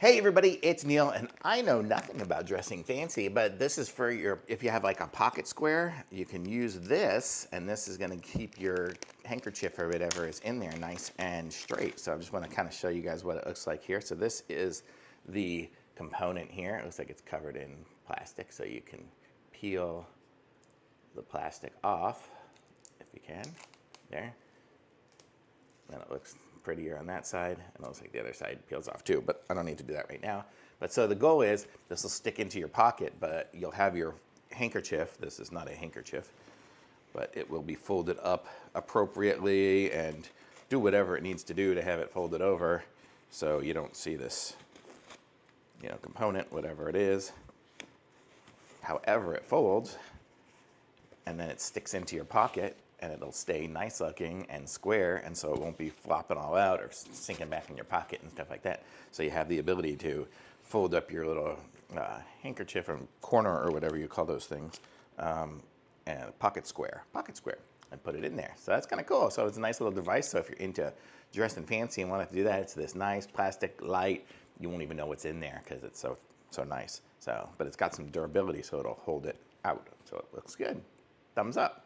Hey everybody, it's Neil, and I know nothing about dressing fancy, but this is for if you have like a pocket square, you can use this, and this is gonna keep your handkerchief or whatever is in there nice and straight. So I just wanna kind of show you guys what it looks like here. So this is the component here. It looks like it's covered in plastic, so you can peel the plastic off, if you can, there. Then it looks prettier on that side, and it looks like the other side peels off too, but I don't need to do that right now. But so the goal is this will stick into your pocket, but you'll have your handkerchief. This is not a handkerchief, but it will be folded up appropriately and do whatever it needs to do to have it folded over so you don't see this, component, whatever it is. However it folds, and then it sticks into your pocket, and it'll stay nice looking and square, and so it won't be flopping all out or sinking back in your pocket and stuff like that. So you have the ability to fold up your little handkerchief or corner or whatever you call those things, and pocket square, and put it in there. So that's kind of cool. So it's a nice little device. So if you're into dressing fancy and want to do that, it's this nice plastic light. You won't even know what's in there because it's so nice. So, but it's got some durability, so it'll hold it out. So it looks good. Thumbs up.